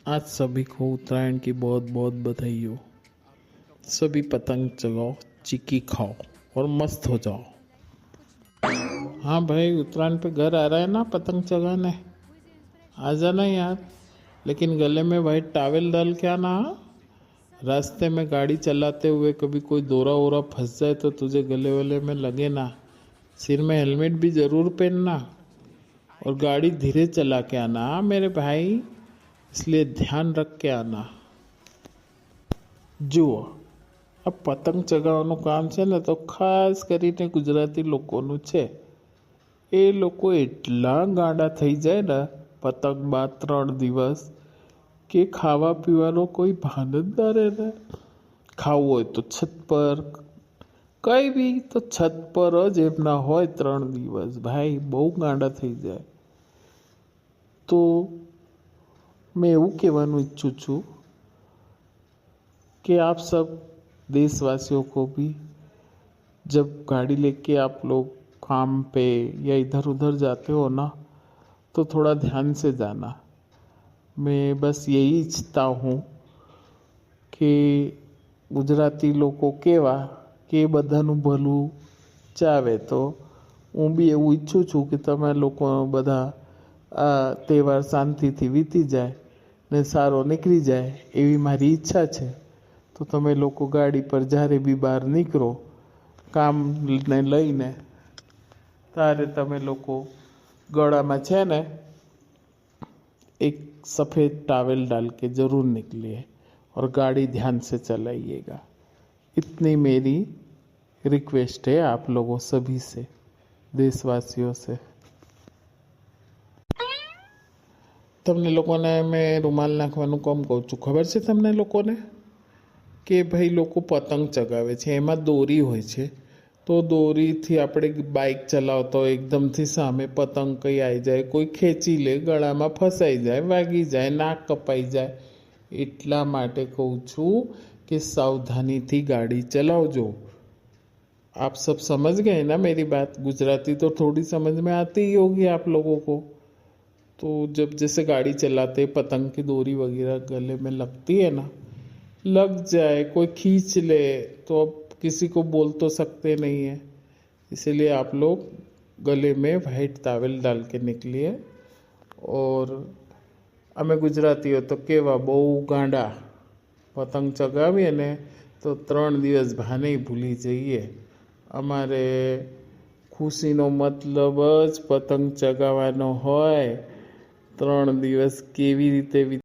आज सभी को उत्तरायण की बहुत बहुत बधाई हो। सभी पतंग चगाओ, चिक्की खाओ और मस्त हो जाओ। हाँ भाई, उत्तरायण पे घर आ रहा है ना पतंग चगाने, आ जाना यार। लेकिन गले में वाइट टॉवेल डाल के आना। रास्ते में गाड़ी चलाते हुए कभी कोई दौरा वोरा फंस जाए तो तुझे गले वले में लगे ना। सिर में हेलमेट भी ज़रूर पहनना और गाड़ी धीरे चला के आना मेरे भाई, इसलिए ध्यान रख के आना। જુઓ, આ પતંગ ચગાવવાનું કામ છે ને તો ખાસ કરીને ગુજરાતી લોકોનું છે। એ લોકો એટલા ગાંડા થઈ જાય ને પતંગ બાદ 3 દિવસ કે ખાવા પીવાનો કોઈ ભાન જ ના રહે ને। ખાવું હોય તો છત પર, કંઈ બી તો છત પર જ એમના હોય 3 દિવસ। ભાઈ બહુ ગાંડા થઈ જાય। તો मैं એવું કહેવાનું ઈચ્છું છું कि आप सब देशवासियों को भी जब गाड़ी लेके आप लोग काम पे या इधर उधर जाते हो ना तो थोड़ा ध्यान से जाना। मैं बस यही इच्छता हूँ कि गुजराती लोगों केवा કે બધાનું ભલું ચાવે તો હું બી એવું ઈચ્છું છું કે તમે લોકો બધા આ તહેવાર શાંતિથી વીતી જાય ને સારો નીકળી જાય એવી મારી ઈચ્છા છે। તો તમે લોકો ગાડી પર જ્યારે બી બહાર નીકળો કામને લઈને ત્યારે તમે લોકો ગળામાં છે ને एक सफ़ेद टॉवेल डाल के ज़रूर निकलिए और गाड़ी ध्यान से चलाइएगा। इतनी मेरी रिक्वेस्ट है आप लोगों सभी से, देशवासियों से। તમને લોકોને મેં રૂમાલ નાખવાનું કેમ કહું છું ખબર છે તમને લોકોને? કે ભાઈ લોકો પતંગ ચગાવે છે એમાં દોરી હોય છે, તો દોરીથી આપણે બાઇક ચલાવતો એકદમથી સામે પતંગ કંઈ આવી જાય, કોઈ ખેંચી લે, ગળામાં ફસાઈ જાય, વાગી જાય, નાક કપાઈ જાય। એટલા માટે કહું છું कि सावधानी गाड़ी चलाओ। आप सब समझ गए ना मेरी बात? गुजराती तो थोड़ी समझ में आती ही होगी आप लोगों को। तो जब जैसे गाड़ी चलाते पतंग की डोरी वगैरह गले में लगती है ना, लग जाए, कोई खींच ले तो अब किसी को बोल तो सकते नहीं है, इसीलिए आप लोग गले में वाइट टॉवेल डाल के निकलिए। और અમે ગુજરાતીઓ તો કેવા બહુ ગાંડા, પતંગ ચગાવીએ ને તો 3 દિવસ ભાને ભૂલી જઈએ। અમારે ખુશીનો મતલબ જ પતંગ ચગાવવાનો હોય। 3 દિવસ કેવી રીતે